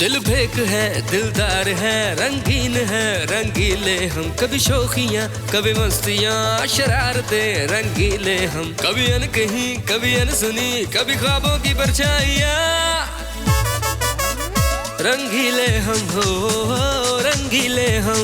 दिल फेक है, दिलदार है, रंगीन है, रंगीले हम। कभी शौकियाँ, कभी मस्तियाँ, शरारतें रंगीले हम। कभी अनकही, कभी अनसुनी, कभी ख्वाबों की परछाइयाँ। रंगीले हम हो, रंगीले हम।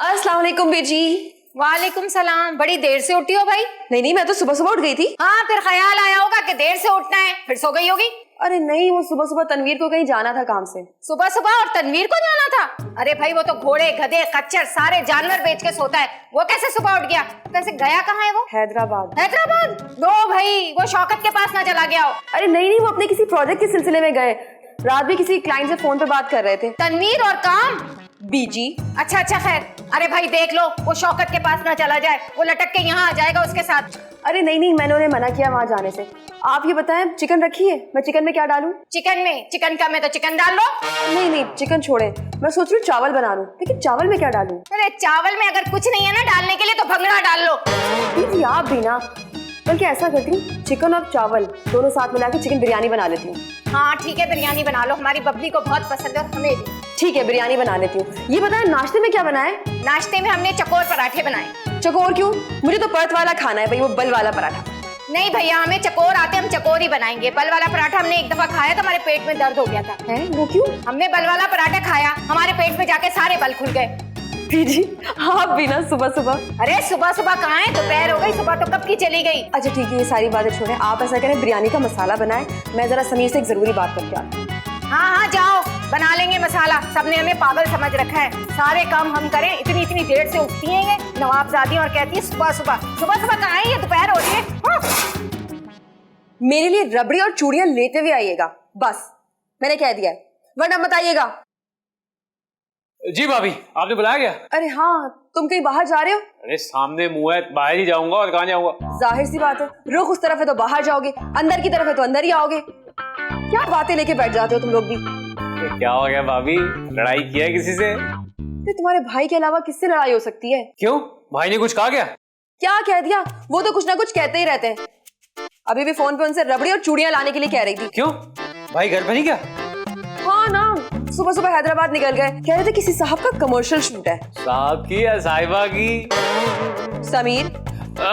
अस्सलाम वालेकुम बेजी। वालेकुम सलाम। बड़ी देर से उठी हो भाई? नहीं, मैं तो सुबह सुबह उठ गई थी। हाँ, फिर ख्याल आया होगा कि देर से उठना है, फिर सो गई होगी। अरे नहीं, वो सुबह सुबह तनवीर को कहीं जाना था काम से। सुबह सुबह और तनवीर को जाना था? अरे भाई, वो तो घोड़े, गधे, खच्चर सारे जानवर बेच के सोता है, वो कैसे सुबह उठ गया? कैसे गया कहाँ है वो? हैदराबाद। हैदराबाद? नो भाई, वो शौकत के पास ना चला गया हो। अरे नहीं, वो अपने किसी प्रोजेक्ट के सिलसिले में गए। रात भी किसी क्लाइंट से फोन पे बात कर रहे थे। तनवीर और काम? बीजी। अच्छा खैर। अरे भाई देख लो, वो शौकत के पास ना चला जाए, वो लटक के यहाँ आ जाएगा उसके साथ। अरे नहीं, मैंने उन्हें मना किया वहाँ जाने से। आप ये बताएं, चिकन रखी है? मैं चिकन में क्या डालूं? चिकन का मैं तो चिकन डाल लो। नहीं, चिकन छोड़े, मैं सोच रही हूँ चावल बना लूं, लेकिन चावल में क्या डालूं? अरे चावल में अगर कुछ नहीं है ना डालने के लिए तो भंगड़ा डाल लो। दीदी आप भी ना, बल्कि ऐसा करती हूँ, चिकन और चावल दोनों साथ मिला के चिकन बिरयानी बना लेती हूँ। हाँ ठीक है, बिरयानी बना लो, हमारी बबली को बहुत पसंद है और हमें भी। ठीक है, बिरयानी बना लेती हूँ। ये बताएं, नाश्ते में क्या बनाए? नाश्ते में हमने चकोर पराठे बनाए। चकोर क्यों? मुझे तो परत वाला खाना है भाई, वो बल वाला पराठा। नहीं भैया, हमें चकोर आते, हम चकोर ही बनाएंगे। बल वाला पराठा हमने एक दफा खाया तो हमारे पेट में दर्द हो गया था। है वो क्यों? हमने बल वाला पराठा खाया, हमारे पेट में जाके सारे बल खुल गए। जी आप भी ना सुबह सुबह। अरे सुबह सुबह कहाँ है, दोपहर हो गई, सुबह तो कब की चली गई। अच्छा ठीक है, ये सारी बातें छोड़ें, आप ऐसा करें बिरयानी का मसाला बनाएं, मैं जरा समीर से एक जरूरी बात करके आती हूँ। हाँ जाओ, बना लेंगे मसाला। सबने हमें पागल समझ रखा है, सारे काम हम करें। इतनी देर से उठती है ये नवाबजादी और कहती है सुबह सुबह कहाँ है, ये दोपहर हो रही है। हाँ। मेरे लिए रबड़ी और चूड़ियां लेते हुए आइएगा, बस मैंने कह दिया है, वरना मत आइएगा। जी भाभी, आपने बुलाया क्या? अरे हाँ, तुम कहीं बाहर जा रहे हो? अरे सामने मुंह है, बाहर ही जाऊंगा और कहाँ जाऊंगा? जाहिर सी बात है, रुख उस तरफ है तो बाहर जाओगे, अंदर की तरफ है तो अंदर ही आओगे। क्या बातें लेके बैठ जाते हो तुम लोग भी। क्या हो गया भाभी, लड़ाई किया है किसी से? तो तुम्हारे भाई के अलावा किससे लड़ाई हो सकती है? क्यों, भाई ने कुछ कहा क्या? क्या कह दिया, वो तो कुछ ना कुछ कहते ही रहते हैं। अभी भी फोन पे उनसे रबड़ी और चूड़ियां लाने के लिए कह रही थी। क्यों, भाई घर पे नहीं क्या? हाँ ना, सुबह सुबह हैदराबाद निकल गए, कह रहे थे किसी साहब का कमर्शियल शूट है। साहब की या साहिबा की? समीर,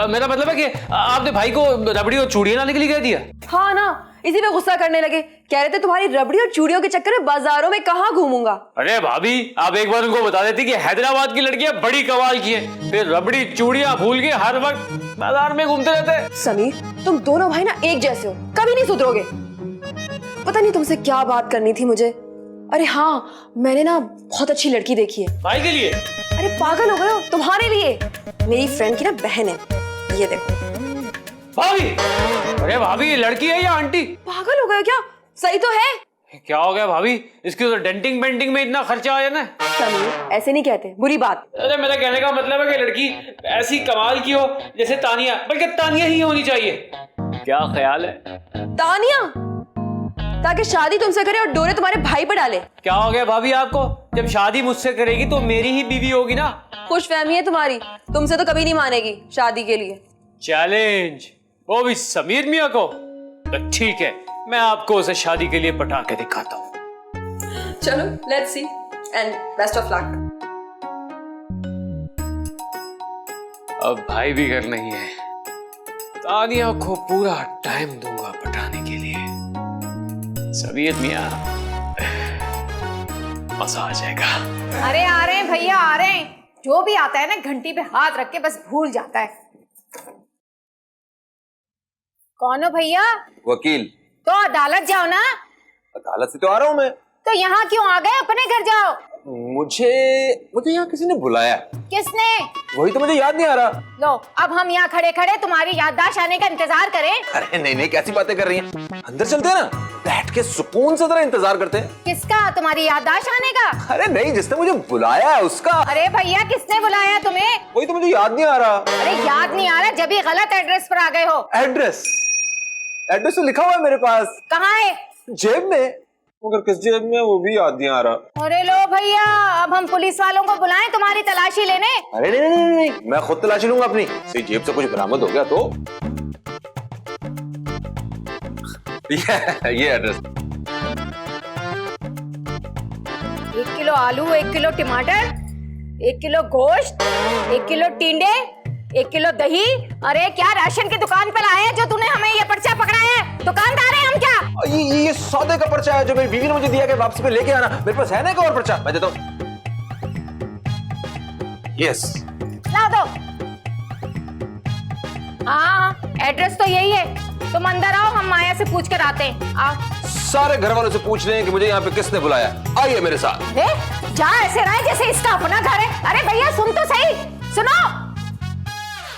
मेरा मतलब है कि आपने भाई को रबड़ी और चूड़ियां लाने के लिए कह दिया? हाँ ना, इसी पे गुस्सा करने लगे, कह रहे थे तुम्हारी रबड़ी और चूड़ियों के चक्कर में बाजारों में कहाँ घूमूंगा। अरे भाभी, आप एक बार उनको बता देती कि हैदराबाद की लड़कियां बड़ी कमाल की है, फिर रबड़ी चूड़ियां भूल के हर वक्त बाजार में घूमते रहते। समीर, तुम दोनों भाई ना एक जैसे हो, कभी नहीं सुधरोगे। पता नहीं तुमसे क्या बात करनी थी मुझे। अरे हाँ, मैंने ना बहुत अच्छी लड़की देखी है। भाई के लिए? अरे पागल हो गए हो, तुम्हारे लिए। मेरी फ्रेंड की ना बहन है, ये देखो। भाभी, अरे भाभी, ये लड़की है या आंटी? पागल हो गए हो क्या? सही तो है। क्या हो गया भाभी, इसकी तो डेंटिंग पेंटिंग में इतना खर्चा आ जाना है। समीर, ऐसे नहीं कहते, बुरी बात। अरे मेरा कहने का मतलब है कि लड़की ऐसी कमाल की हो जैसे तानिया, बल्कि तानिया ही होनी चाहिए। क्या ख्याल है? तानिया, ताकि शादी तुमसे करे और डोरे तुम्हारे भाई पे डाले। क्या हो गया भाभी आपको, जब शादी मुझसे करेगी तो मेरी ही बीवी होगी ना। खुशफहमी है तुम्हारी, तुमसे तो कभी नहीं मानेगी शादी के लिए। चैलेंज, वो भी समीर मियां को? तो ठीक है, मैं आपको उसे शादी के लिए पटा के दिखाता हूँ। चलो, let's see and best of luck. अब भाई भी घर नहीं है, तानिया को पूरा टाइम दूंगा पटाने के लिए। समीर मियां, मजा आ जाएगा। अरे आ रहे हैं भैया, आ रहे हैं। जो भी आता है ना घंटी पे हाथ रख के बस भूल जाता है। कौन हो भैया? वकील। तो अदालत जाओ ना। अदालत से तो आ रहा हूँ मैं। तो यहाँ क्यों आ गए, अपने घर जाओ। मुझे यहाँ किसी ने बुलाया। किसने? वही तो मुझे याद नहीं आ रहा। लो, अब हम यहाँ खड़े खड़े तुम्हारी याददाश्त आने का इंतजार करें? अरे नहीं, कैसी बातें कर रही हैं? अंदर चलते हैं ना, बैठ के सुकून से जरा इंतजार करते हैं। किसका, तुम्हारी याददाश्त आने का? अरे नहीं, जिसने मुझे बुलाया है उसका। अरे भैया, किसने बुलाया तुम्हें? वही तो मुझे याद नहीं आ रहा। अरे याद नहीं आ रहा, जब भी गलत एड्रेस पर आ गए हो। एड्रेस तो लिखा हुआ है मेरे पास। कहाँ है? जेब में, मगर किस जेब में वो भी याद नहीं आ रहा। अरे लो भैया, अब हम पुलिस वालों को बुलाएं तुम्हारी तलाशी लेने? अरे नहीं, मैं खुद तलाशी लूंगा अपनी। से जेब से कुछ बरामद हो गया तो। ये एड्रेस। 1 किलो आलू, 1 किलो टमाटर, 1 किलो गोश्त, 1 किलो टिंडे, 1 किलो दही। अरे क्या राशन की दुकान पर आए हैं जो तूने हमें ये पर्चा पकड़ाया है? दुकानदार है हम क्या? ये सौदे का पर्चा है जो मेरी बीवी ने मुझे दिया कि वापसी पे लेके आना। मेरे पास है ना एक और पर्चा, मैं देता हूँ। यस, ला दो। हाँ, एड्रेस तो यही है। तुम अंदर आओ, हम माया से पूछ कर आते हैं। आओ। सारे घर वालों से पूछ लें कि मुझे यहाँ पे किसने बुलाया। आइए मेरे साथ। जा ऐसे रहा है जैसे इसका अपना घर है। अरे भैया सुन तो सही, सुनो।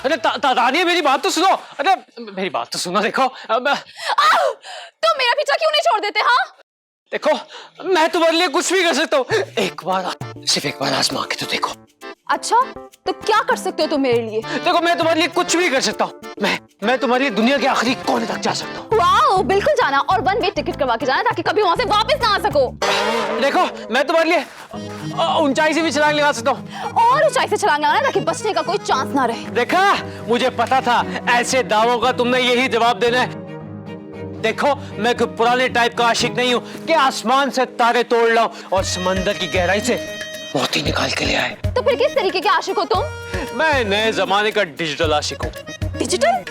अरे तानिया मेरी बात तो सुनो। अरे मेरी बात तो सुनो। देखो तुम मेरा पीछा क्यों नहीं छोड़ देते? हाँ देखो, मैं तुम्हारे लिए कुछ भी कर सकता हूँ। एक बार, सिर्फ एक बार आजमा के तो देखो। अच्छा, तो क्या कर सकते हो तुम मेरे लिए? देखो, मैं तुम्हारे लिए कुछ भी कर सकता हूँ। मैं तुम्हारे लिए दुनिया के आखिरी कोने तक जा सकता हूँ। वाओ, बिल्कुल जाना, और 1 वे टिकट करवा के जाना ताकि कभी वहां से वापस ना आ सको। देखो, मैं तुम्हारे लिए ऊंचाई से भी छलांग लगा सकता हूँ। और ऊंचाई से छलांग लगाना ताकि बचने का कोई चांस ना रहे। देखा, मुझे पता था ऐसे दावों का तुमने यही जवाब देना है। देखो, मैं कोई पुराने टाइप का आशिक नहीं हूँ कि आसमान से तारे तोड़ लाऊं और समंदर की गहराई से मोती निकाल के ले आए। तो फिर किस तरीके के आशिक हो तुम? मैं नए जमाने का डिजिटल आशिक हूँ। डिजिटल?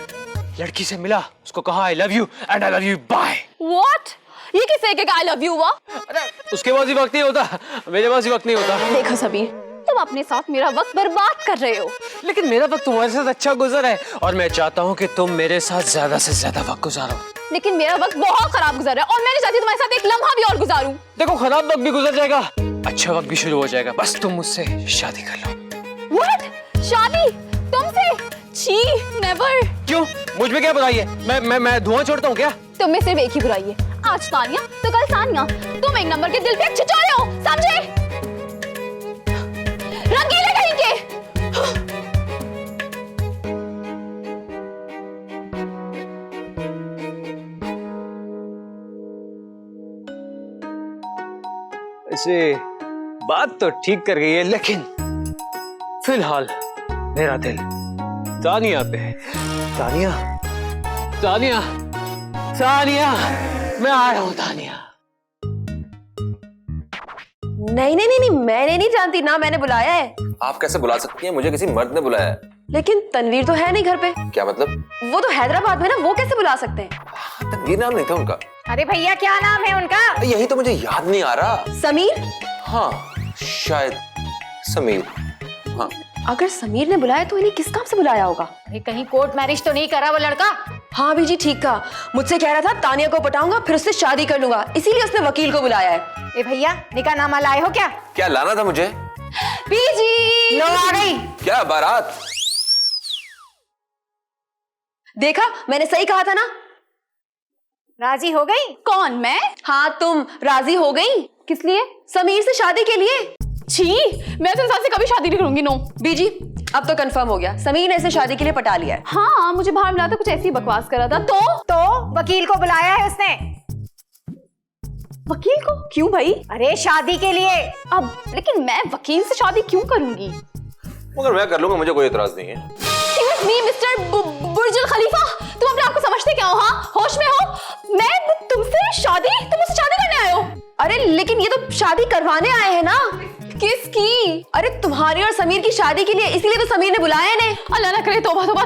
लड़की से मिला, उसको कहा I love you and I love you bye. What? ये किस तरीके का आई लव यू हुआ? अरे उसके पास ही वक्त नहीं होता, मेरे पास ही वक्त नहीं होता। देखो सबीर, तुम अपने साथ मेरा वक्त बर्बाद कर रहे हो। लेकिन मेरा वक्त तुम्हारे साथ अच्छा गुजरा है और मैं चाहता हूँ कि तुम मेरे साथ ज्यादा से ज्यादा वक्त गुजारो। लेकिन मेरा वक्त बहुत खराब गुजरा है और मैं नहीं चाहती तुम्हारे साथ एक लम्हा भी और गुजारूं। देखो, खराब वक्त भी गुजर जाएगा, अच्छा वक्त भी शुरू हो जाएगा। बस तुम मुझसे शादी कर लो। व्हाट? शादी तुमसे? छी, नेवर। क्यों? मुझ में क्या बुराई है? मैं धुआं छोड़ता हूँ क्या? तुम में सिर्फ एक ही बुराई है, आज तानिया तो कल सानिया। तुम एक नंबर के दिल पे छिछोरे हो, समझे? रंगीले कहीं के। ऐसे बात तो ठीक कर गई है, लेकिन फिलहाल मेरा दिल तानिया पे है। तानिया, तानिया, तानिया, मैं आ रहा हूँ तानिया। नहीं नहीं नहीं नहीं, मैंने नहीं जानती ना, मैंने बुलाया है। आप कैसे बुला सकती हैं? मुझे किसी मर्द ने बुलाया है। लेकिन तनवीर तो है नहीं घर पे। क्या मतलब? वो तो हैदराबाद में ना, वो कैसे बुला सकते हैं? तनवीर नाम नहीं था उनका। अरे भैया क्या नाम है उनका? यही तो मुझे याद नहीं आ रहा। समीर? हाँ शायद समीर। हाँ, अगर समीर ने बुलाया तो इन्हें किस काम से बुलाया होगा? अरे कहीं कोर्ट मैरिज तो नहीं करा वो लड़का? हाँ बीजी ठीक कहा, मुझसे कह रहा था तानिया को पटाऊंगा फिर उससे शादी कर लूंगा, इसीलिए उसने वकील को बुलाया है। ए भैया, निकाहनामा लाए हो क्या? क्या लाना था मुझे? बीजी लो आ गई। क्या बारात? देखा, मैंने सही कहा था ना। राजी हो गई? कौन, मैं? हाँ तुम राजी हो गई। किस लिए? समीर से शादी के लिए। छी, मैं तो इंसान से कभी शादी नहीं करूंगी। नो बीजी, अब तो कंफर्म हो गया, समीर ने इसे शादी के लिए पटा लिया है। हाँ, मुझे बाहर मिला था, कुछ ऐसी बकवास कर रहा था। तो वकील को बुलाया है उसने। वकील को? क्यों भाई? अरे शादी के लिए। अब लेकिन मैं वकील से शादी क्यों करूंगी? मगर मैं कर लूंगा, मुझे कोई एतराज नहीं है। Excuse me, मिस्टर बुर्जुल खलीफा, तुम अपने आप को समझते क्या हो? हाँ, होश में हो? मैं तुमसे शादी? तुम मुझसे शादी करने आए हो? अरे लेकिन ये तो शादी करवाने आए हैं ना। किसकी? अरे तुम्हारी और समीर की शादी के लिए, इसीलिए तो समीर ने बुलाया है। अल्लाह ना करे, तौबा तौबा,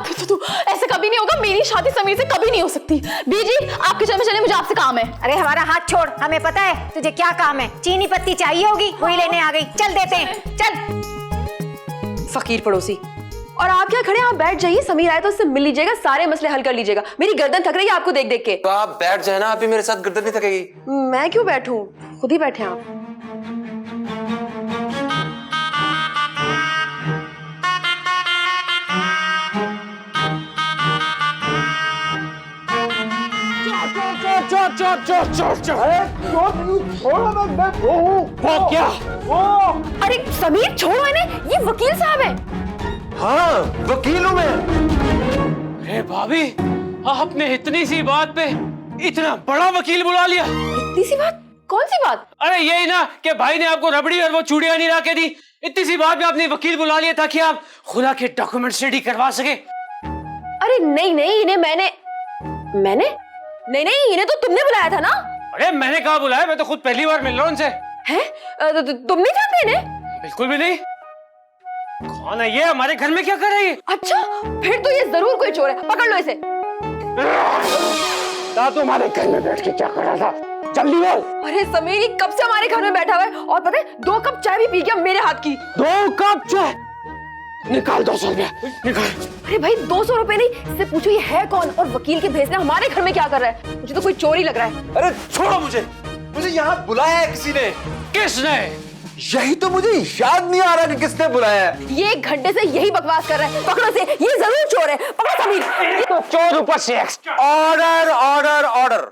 ऐसे कभी नहीं होगा। मेरी शादी समीर से कभी नहीं हो सकती। बीजी आप किचन में चले, मुझे आपसे काम है। अरे हमारा हाथ छोड़, हमें पता है तुझे क्या काम है। चीनी पत्ती चाहिए होगी, वही लेने आ गई। चल देते हैं, चल। फकीर पड़ोसी। और आप क्या खड़े, आप बैठ जाइए, समीर आए तो उससे मिल लीजिएगा, सारे मसले हल कर लीजिएगा। मेरी गर्दन थक रही है आपको देख देख के। तो आप बैठ जाए ना, आप भी मेरे साथ गर्दन नहीं थकेगी। मैं क्यों बैठूं, खुद ही बैठे आप। क्या? अरे समीर छोड़ो इन्हें, ये वकील साहब है। हाँ, वकील हूं मैं। अरे भाभी, आपने इतनी सी बात पे इतना बड़ा वकील बुला लिया। इतनी सी बात? कौन सी बात? अरे यही ना कि भाई ने आपको रबड़ी और वो चूड़ियां नहीं ला के दी। इतनी सी बात में आपने वकील बुला लिया ताकि आप खुला के डॉक्यूमेंट्स रेडी करवा सके। अरे नहीं नहीं, इन्हें मैंने नहीं नहीं, इन्हें तो तुमने बुलाया था ना। अरे मैंने कहा बुलाया, मैं तो खुद पहली बार मिल रहा हूं उनसे। हैं? तुम नहीं जानते इन्हें? बिल्कुल भी नहीं। कौन है ये? हमारे घर में क्या कर रही है? अच्छा, फिर तो ये जरूर कोई चोर है। पकड़ लो इसे। तुम्हारे घर में बैठ के क्या कर रहा था? जल्दी बोल। अरे समीर, ये कब से हमारे घर में बैठा हुआ है और पता है 2 कप चाय भी पी गया मेरे हाथ की। 2 कप चाय? निकाल 200 रुपया, निकाल। अरे भाई 200 रुपए नहीं, इससे पूछो ये है कौन और वकील के भेजने हमारे घर में क्या कर रहा है। मुझे तो कोई चोरी लग रहा है। अरे छोड़ो मुझे यहाँ बुलाया है किसी ने। किसने? यही तो मुझे याद नहीं आ रहा कि किसने बुलाया है। ये 1 घंटे से यही बकवास कर रहा है। पकड़ो इसे, ये जरूर चोर है। पकड़ो समीर। तो चोर ऊपर से ऑर्डर ऑर्डर ऑर्डर।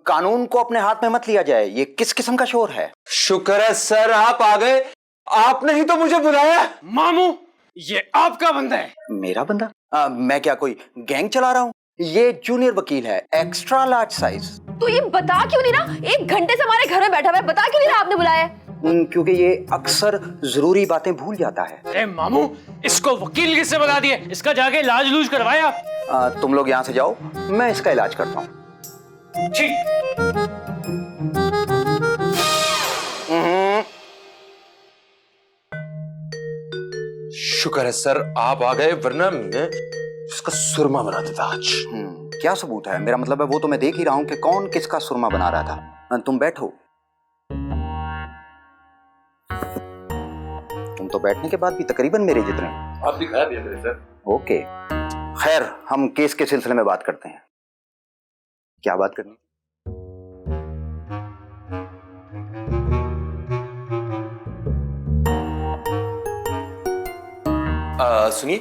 कानून को अपने हाथ में मत लिया जाए। ये किस किस्म का शोर है? शुक्र है सर आप आ गए। आपने ही तो मुझे बुलाया। मामू, ये आपका बंदा है। मेरा बंदा? मैं क्या कोई गैंग चला रहा हूँ? ये जूनियर वकील है, एक्स्ट्रा लार्ज साइज। तो ये बता क्यों नहीं रहा? 1 घंटे से हमारे घर में बैठा हुआ है, बता क्यों नहीं रहा आपने बुलाया? क्योंकि ये अक्सर जरूरी बातें भूल जाता है। अरे मामू, इसको वकील किससे बता दिए? इसका जाके इलाज लूज करवाया। तुम लोग यहाँ से जाओ, मैं इसका इलाज करता हूँ। शुक्र है सर आप आ गए, वरना मैं इसका सुरमा बना देता आज। क्या सबूत है? मेरा मतलब है वो तो मैं देख ही रहा हूँ कि कौन किसका सुरमा बना रहा था। तुम बैठो। तुम तो बैठने के बाद भी तकरीबन मेरे जितने। आप भी खाया मेरे सर। ओके, खैर हम केस के सिलसिले में बात करते हैं। क्या बात करनी? सुनिए,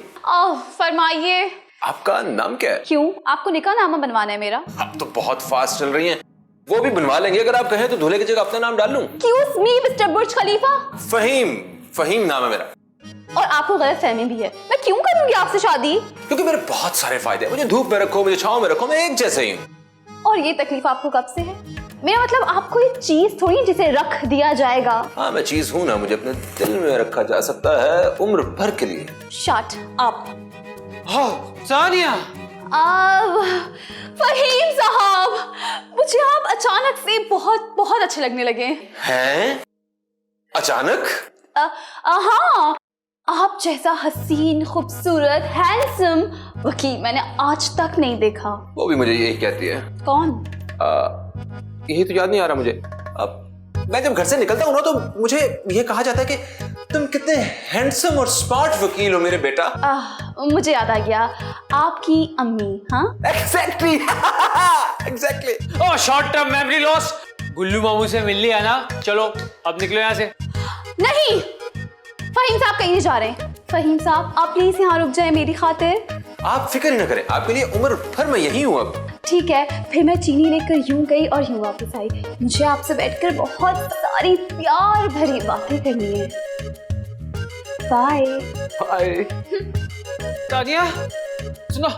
फरमाइए। आपका नाम क्या है? क्यों, आपको निकाहनामा बनवाना है मेरा? आप तो बहुत फास्ट चल रही हैं। वो भी बनवा लेंगे अगर आप कहें तो दूल्हे की जगह अपना नाम डाल लूं। एक्सक्यूज मी मिस्टर बुर्ज खलीफा। फहीम नाम है मेरा। और आपको गलतफहमी भी है। मैं क्यों करूंगी आपसे शादी? क्योंकि मेरे बहुत सारे फायदे हैं। मुझे धूप में रखो, मुझे छांव में रखो, मैं एक जैसे ही हूँ। और ये तकलीफ आपको कब से है? मेरा मतलब आप कोई चीज थोड़ी जिसे रख दिया जाएगा। हाँ मैं चीज हूँ ना, मुझे अपने दिल में रखा जा सकता है उम्र भर के लिए। Shut up. सानिया, फहीम साहब, मुझे आप अचानक से बहुत बहुत अच्छे लगने लगे हैं। अचानक? हाँ, आप जैसा हसीन, खूबसूरत, हैंडसम वकील मैंने आज तक नहीं देखा। वो भी मुझे यही कहती है। कौन? यही तो याद नहीं आ रहा मुझे। अब मैं जब घर से निकलता हूँ ना तो मुझे ये कहा जाता है कि तुम कितने हैंडसम और स्मार्ट वकील हो मेरे बेटा। मुझे याद आ गया, आपकी अम्मी। हाँ एग्जैक्टली एग्जैक्टली। ओह शॉर्ट टर्म मेमोरी लॉस। गुल्लू मामू से मिल लिया ना, चलो अब निकलो यहाँ से। नहीं, फहीम साहब कहीं जा रहे हैं। फहीम साहब आप प्लीज यहाँ रुक जाए मेरी खातिर। आप फिक्र ही ना करें, आपके लिए उम्र भर मैं यही हूँ अब। ठीक है, फिर मैं चीनी लेकर यूं गई और यूं वापस आई। मुझे आपसे बैठकर बहुत सारी प्यार भरी बातें करनी है। Bye bye. तानिया सुनो,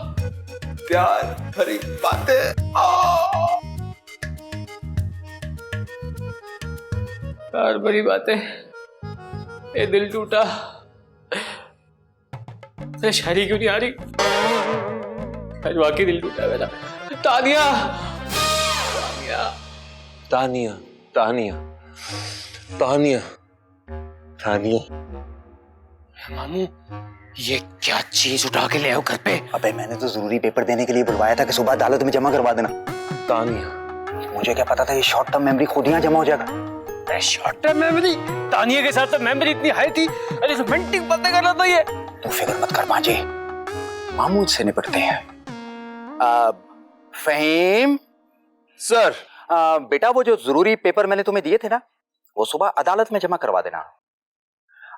प्यार भरी बातें। प्यार भरी बातें। ये दिल टूटा। शायरी क्यों नहीं आ रही? आज वाकई दिल टूटा मेरा। तानिया, तानिया तानिया तानिया तानिया। मामू ये क्या चीज उठा के ले आओ घर पे? अबे मैंने तो जरूरी पेपर देने के लिए बुलवाया था कि सुबह अदालत में जमा करवा देना। तानिया, मुझे क्या पता था ये शॉर्ट टर्म मेमोरी खुद यहाँ जमा हो जाएगा। Short term memory? तानिया के साथ तो मेमोरी इतनी हाई थी। अरे रोमांटिक बातें कर रहा था ये। तू फिक्र मत कर पांचे, मामूद से निपटते हैं। फहीम सर। बेटा वो जो जरूरी पेपर मैंने तुम्हें दिए थे ना, वो सुबह अदालत में जमा करवा देना।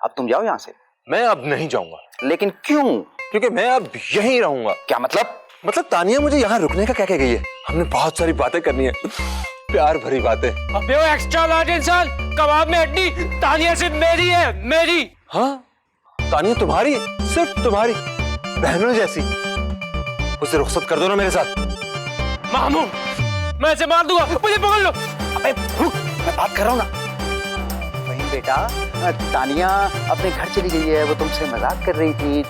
अब तुम जाओ यहाँ से। मैं अब नहीं जाऊंगा। लेकिन क्यों? क्योंकि मैं अब यहीं रहूंगा। क्या मतलब? मतलब तानिया मुझे यहाँ रुकने का क्या कह गई है। हमने बहुत सारी बातें करनी है, प्यार भरी बातें। अबे वो एक्स्ट्रा लार्ज इंसान, कबाब में हड्डी, तानिया सिर्फ मेरी है, मेरी। हाँ तानिया तुम्हारी, सिर्फ तुम्हारी, बहनों जैसी। उसे रुखसत कर दो ना मेरे साथ। मामू मैं इसे मार दूंगा, मुझे पकड़ लो। अबे रुक, मैं बात कर रहा हूँ ना। फहीम बेटा, तानिया अपने घर चली गई है, वो तुमसे मजाक कर रही थी।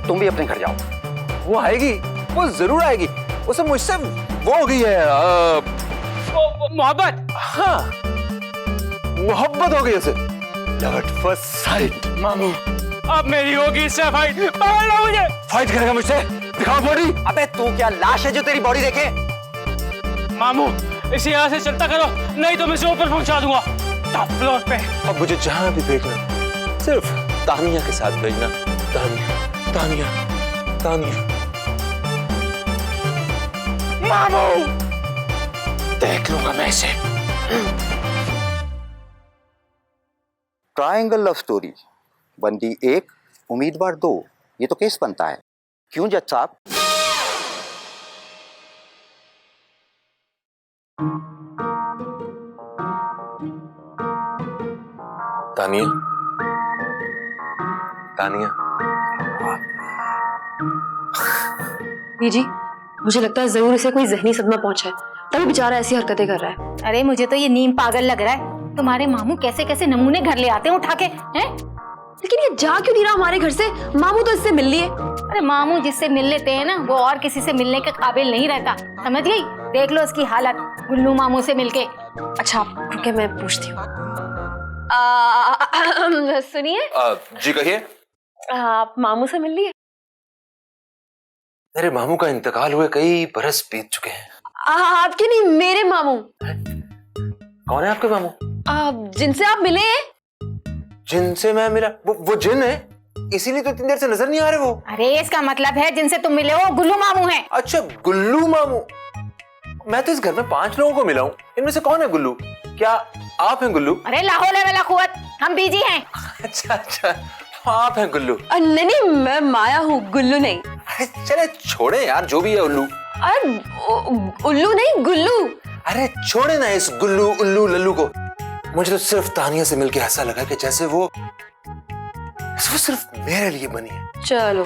तुम भी अपने घर जाओ। वो आएगी, वो जरूर आएगी। उसे मुझसे वो हो गई है मोहब्बत। हाँ मोहब्बत हो गई उसे। Love at first sight. मामू अब मेरी होगी इससे फाइट। पकड़ लो मुझे। फाइट करेगा मुझसे? दिखाओ बॉडी। अबे तू क्या लाश है जो तेरी बॉडी देखे? मामू इसे यहाँ से चलता करो, नहीं तो मैं इसे ऊपर पहुंचा दूंगा टॉप फ्लोर पे। अब मुझे जहां भी भेजना सिर्फ तानिया के साथ भेजना। तानिया तानिया तानिया। मामू देख लूंगा मैं इसे। ट्रायंगल लव स्टोरी, बंदी 1 उम्मीदवार 2, ये तो केस बनता है। क्यों जज साहब? तानिया तानिया। जी मुझे लगता है जरूर इसे कोई जहनी सदमा पहुंचा है, तभी बेचारा ऐसी हरकतें कर रहा है। अरे मुझे तो ये नीम पागल लग रहा है। तुम्हारे मामू कैसे कैसे नमूने घर ले आते हैं उठा के, हैं? लेकिन ये जा क्यों नहीं रहा हमारे घर से? मामू तो इससे मिल लिए। अरे मामू जिससे मिल लेते हैं ना, वो और किसी से मिलने के काबिल नहीं रहता, समझ गई? देख लो उसकी हालत गुल्लू मामू से मिलके। अच्छा आप रुके, मैं पूछती हूँ। सुनिए। जी कहिए। आप मामू से मिल लिए? मेरे मामू का इंतकाल हुए कई बरस बीत चुके हैं। आपके नहीं, मेरे मामू। कौन है आपके मामू? जिनसे आप मिले हैं। जिनसे मैं मिला? वो जिन है, इसीलिए तो इतनी देर से नजर नहीं आ रहे वो। अरे इसका मतलब है जिनसे तुम मिले हो गुल्लू मामू हैं। अच्छा गुल्लू मामू। मैं तो इस घर में 5 लोगों को मिला हूँ, इनमें से कौन है गुल्लू? क्या आप हैं गुल्लू? अरे लाहौल वला कुव्वत, हम बीजी हैं। अच्छा अच्छा, आप हैं गुल्लू। नहीं मैं माया हूँ, गुल्लू नहीं। अरे चले छोड़े यार, जो भी है उल्लू। अरे उल्लू नहीं, गुल्लू। अरे छोड़े ना इस गुल्लू उल्लू लल्लू को। मुझे तो सिर्फ तानिया से मिलके ऐसा लगा कि जैसे वो सिर्फ मेरे लिए बनी है। चलो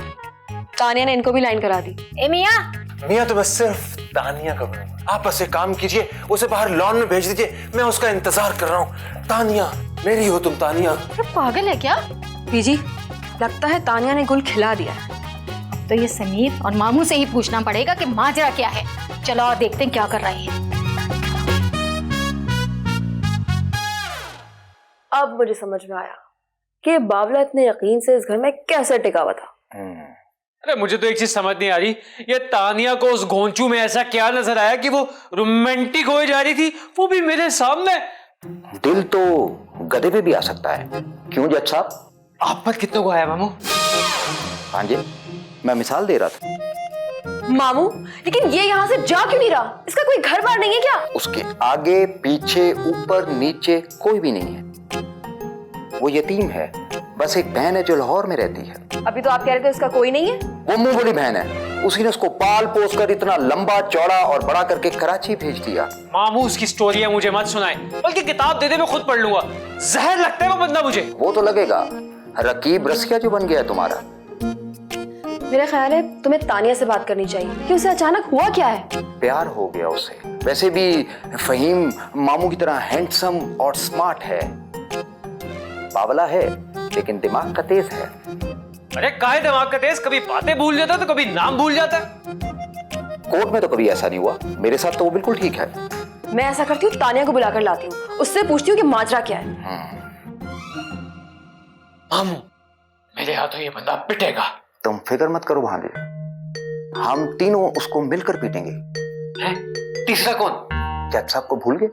तानिया ने इनको भी लाइन करा दी। ए मियां, मियां तो मैं सिर्फ तानिया का बनूंगा। आप बस एक काम कीजिए, उसे बाहर लॉन में भेज दीजिए, मैं उसका इंतजार कर रहा हूँ। तानिया मेरी हो तुम, तानिया। अरे पागल है क्या? बीजी लगता है तानिया ने गुल खिला दिया है। तो ये समीर और मामू से ही पूछना पड़ेगा कि माजरा क्या है। चलो और देखते हैं क्या कर रही है। अब मुझे समझ में आया कि बावला इतने यकीन से इस घर में कैसे टिका हुआ था। अरे मुझे तो एक चीज समझ नहीं आ रही, ये तानिया को उस घोंचू में ऐसा क्या नजर आया कि वो रोमांटिक हो जा रही थी, वो भी मेरे सामने। दिल तो गधे पे भी आ सकता है। क्यों जज साहब? आप पर कितनों को आया मामू? हाँ जी, मैं मिसाल दे रहा था। मामू लेकिन ये यहाँ से जा क्यों नहीं रहा? इसका कोई घर बार नहीं है क्या? उसके आगे पीछे ऊपर नीचे कोई भी नहीं है। वो यतीम है, बस एक बहन है जो लाहौर में रहती है। अभी तो आप कह रहे थे उसका कोई नहीं है। वो मुंह बोली बहन है, उसी ने उसको पाल पोस कर इतना लंबा चौड़ा और बड़ा करके कराची भेज दिया। मामू उसकी स्टोरी है, मुझे मत सुनाए, बल्कि किताब दे दे मैं खुद पढ़ लूंगा। जहर लगता है वो बंदा मुझे। वो तो लगेगा, रकीब रसिया जो बन गया तुम्हारा। मेरा ख्याल है तुम्हें तानिया से बात करनी चाहिए कि उसे अचानक हुआ क्या है। प्यार हो गया उसे। वैसे भी फहीम मामू की तरह हैंडसम और स्मार्ट है। बावला है लेकिन दिमाग का तेज है। अरे काहे दिमाग का तेज, कभी बातें भूल जाता तो कभी नाम भूल जाता। कोर्ट में तो कभी ऐसा नहीं हुआ, मेरे साथ तो वो बिल्कुल ठीक है। मैं ऐसा करती हूँ, तानिया को बुलाकर लाती हूँ, उससे पूछती हूँ कि माजरा क्या है। मामू मेरे हाथों ये बंदा पिटेगा। तुम फिक्र मत करो भांजे, हम तीनों उसको मिलकर पीटेंगे। है? तीसरा कौन? जज साहब को भूल गए?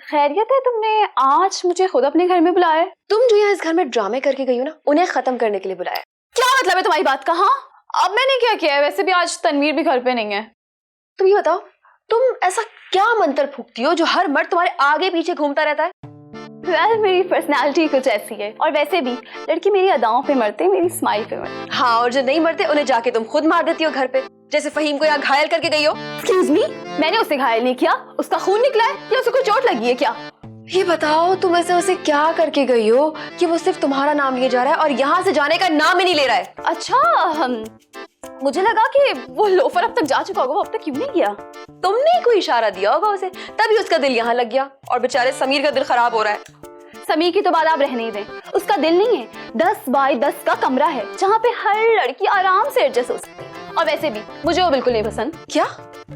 खैरियत है, तुमने आज मुझे खुद अपने घर में बुलाया है? तुम जो यहाँ इस घर में ड्रामे करके गई हो ना, उन्हें खत्म करने के लिए बुलाया। क्या मतलब है तुम्हारी बात का? हाँ अब मैंने क्या किया है? वैसे भी आज तनवीर भी घर पे नहीं है। तुम ये बताओ, तुम ऐसा क्या मंत्र फूकती हो जो हर मर्द तुम्हारे आगे पीछे घूमता रहता है? मेरी पर्सनालिटी कुछ ऐसी है, और वैसे भी लड़की मेरी अदाओं पे मरते, मेरी स्माइल पे मरते। हाँ, और जो नहीं मरते उन्हें जाके तुम खुद मार देती हो घर पे, जैसे फहीम को यहाँ घायल करके गई हो। एक्सक्यूज मी, मैंने उसे घायल नहीं किया, उसका खून निकला है या उसे कोई चोट लगी है क्या? ये बताओ तुम ऐसे उसे क्या करके गई हो कि वो सिर्फ तुम्हारा नाम लिए जा रहा है और यहाँ से जाने का नाम ही नहीं ले रहा है? अच्छा, मुझे लगा कि वो लोफर अब तक जा चुका होगा, वो अब तक क्यों नहीं गया? तुमने कोई इशारा दिया होगा उसे, तभी उसका दिल यहाँ लग गया और बेचारे समीर का दिल खराब हो रहा है। समीर की तो बात आप रहने ही दें, उसका दिल नहीं है, 10 बाय 10 का कमरा है जहाँ पे हर लड़की आराम से एडजस्ट हो सकती है। और वैसे भी मुझे वो बिल्कुल नहीं पसंद। क्या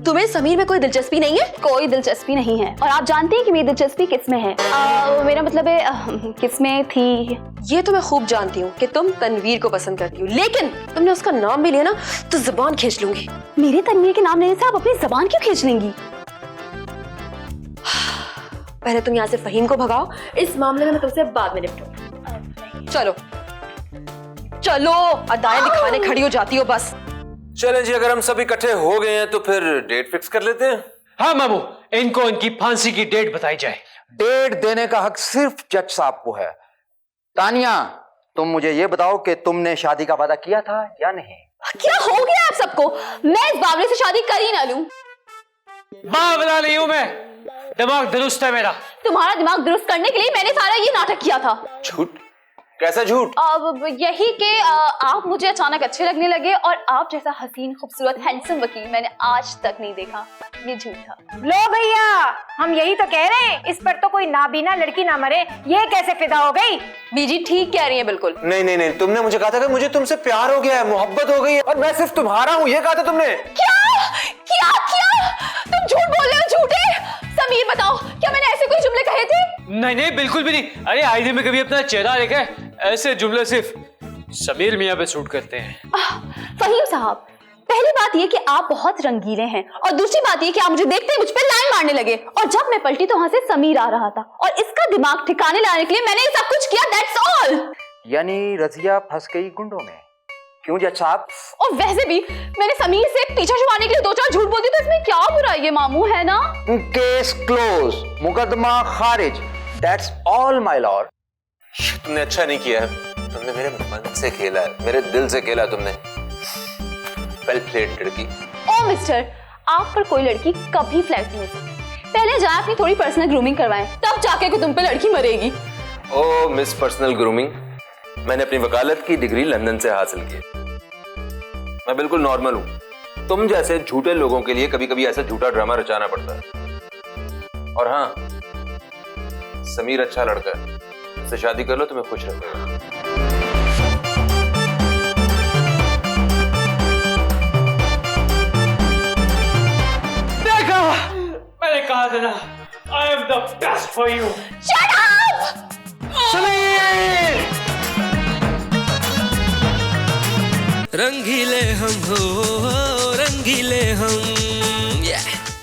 तुम्हें समीर में कोई दिलचस्पी नहीं है? कोई दिलचस्पी नहीं है। और आप जानते हैं कि मेरी दिलचस्पी किसमें है? मेरा मतलब है किसमें थी। ये तो मैं खूब जानती हूँ कि तुम तनवीर को पसंद करती हो, लेकिन तुमने उसका नाम भी लिया ना तो जुबान खींच लूंगी। मेरे तनवीर के नाम लेने से आप अपनी जबान क्यों खींच लेंगी? पहले तुम यहाँ से फहीम को भगाओ, इस मामले में मैं तुमसे बाद में निपटूंगी। चलो चलो, अदाएं दिखाने खड़ी हो जाती हो बस। चलें जी, अगर हम सब इकट्ठे हो गए हैं तो फिर डेट फिक्स कर लेते हैं। हाँ मामू, इनको इनकी फांसी की डेट बताई जाए। डेट देने का हक सिर्फ जज साहब को है। तानिया, तुम मुझे ये बताओ कि तुमने शादी का वादा किया था या नहीं? क्या हो गया आप सबको? मैं इस बावले से शादी कर ही ना लूं। बावला नहीं हूं मैं, दिमाग दुरुस्त है मेरा। तुम्हारा दिमाग दुरुस्त करने के लिए मैंने सारा ये नाटक किया था। झूठ? कैसा झूठ? अब यही कि आप मुझे अचानक अच्छे लगने लगे और आप जैसा हसीन खूबसूरत हैंडसम वकील मैंने आज तक नहीं देखा। ये झूठ था। लो भैया, हम यही तो कह रहे हैं, इस पर तो कोई नाबीना लड़की ना मरे। ये कैसे फिदा हो गई? बीजी ठीक कह रही है बिल्कुल। नहीं नहीं नहीं, तुमने मुझे कहा था कि मुझे तुमसे प्यार हो गया है, मोहब्बत हो गई है और मैं सिर्फ तुम्हारा हूँ, ये कहा था तुमने। क्या क्या क्या? तुम झूठ बोल रहे हो, झूठे। समीर बताओ, क्या मैंने ऐसे कोई जुमले कहे थे? नहीं नहीं, बिल्कुल भी नहीं। अरे आईडी में कभी अपना चेहरा देखा है? ऐसे जुमले सिर्फ समीर मियां पे सूट करते हैं। फहीम साहब, पहली बात ये कि आप बहुत रंगीले हैं और दूसरी बात ये कि आप मुझे देखते ही मुझ पे लाइन मारने लगे और जब मैं पलटी तो वहां से समीर आ रहा था और इसका दिमाग ठिकाने लाने के लिए मैंने ये सब कुछ किया। That's all. यानी रजिया फंस गई गुंडों में। क्यों जज साहब? और वैसे भी मैंने समीर से पीछा छुड़ाने के लिए 2-4 झूठ बोल दी, तो इसमें क्या बुराई है मामू, है ना? केस क्लोज, मुकदमा खारिज। That's all my Lord. तुमने अच्छा नहीं किया है, तुमने मेरे मन से खेला है, मेरे दिल से खेला तुमने। वेल प्लेड लड़की। ओ मिस्टर, आप पर कोई लड़की कभी फ्लैट नहीं हो सकती। पहले जाए अपनी थोड़ी पर्सनल ग्रूमिंग करवाएं, तब जाके को तुम पे लड़की मरेगी। ओ मिस पर्सनल ग्रूमिंग, मैंने अपनी वकालत की डिग्री लंदन से हासिल की। मैं बिल्कुल नॉर्मल हूं। तुम जैसे झूठे लोगों के लिए कभी कभी ऐसा झूठा ड्रामा रचाना पड़ता है। और हाँ, समीर अच्छा लड़का है, उससे शादी कर लो, तुम्हें खुश रखेगा। देखा, मैंने कहा था ना, I am the best for you। Shut up! Sameer! रंगीले हम हो, रंगीले हम।